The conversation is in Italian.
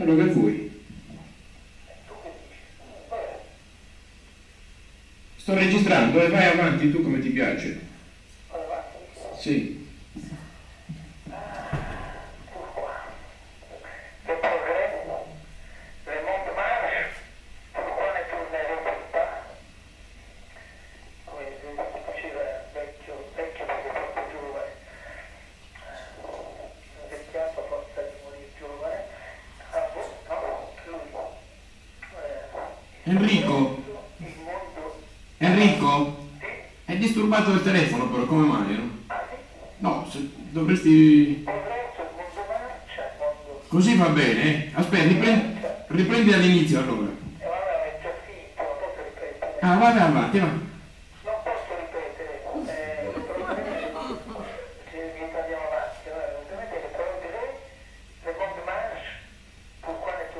Allora che vuoi? Sto registrando e vai avanti tu come ti piace. Sì. Enrico? Enrico? È disturbato il telefono però, come mai? No, dovresti... Così va bene? Aspetta, riprendi dall'inizio allora. Ah, vai avanti, va.